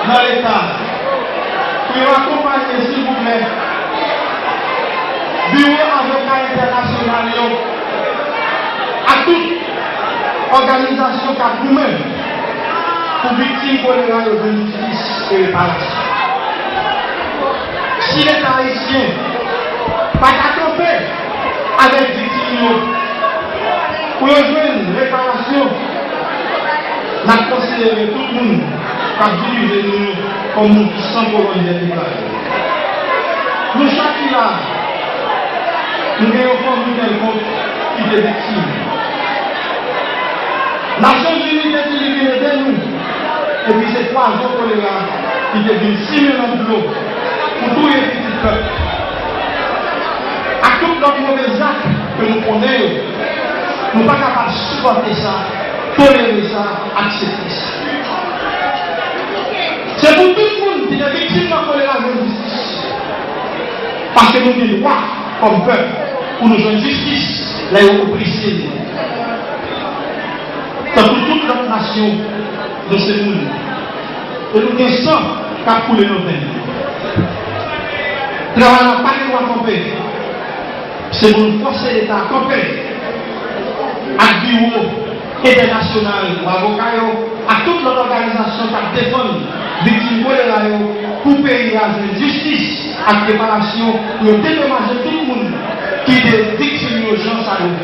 dans l'État pour accompagner, s'il vous plaît, bureau avocat international à toute organisation qui a nous-mêmes pour victimes choléra de justice et réparation. Si l'État haïtien pas camper avec victimes pour jouer une réparation, n'a considéré tout le monde qui a dirigé nous comme sans colonne verticale. Nous chaque là, nous avons formé quelqu'un qui est victime. Nations Unies est libérée de nous. Et puis c'est 3 jours choléra qui deviennent 6 millions de l'eau pour tous les petits peuples. À tout notre mauvais acte que nous connaissons, nous ne sommes pas capables de supporter ça, tolérer ça, accepter ça. C'est pour tout le monde qui est victime de choléra de justice. Parce que nous avons le droit, comme peuple, pour nous donner justice, là où nous brisons. C'est pour toute notre nation de ce monde. Et nous avons ça qui a coulé nos veines. Travaillant pas de droit camper. C'est pour nous forcer l'État à camper. À bureau international ou avocat, à toute notre organisation qui défend les victimes choléra pour payer la justice à préparation pour dédommager tout le monde qui est victime d'urgence à nous.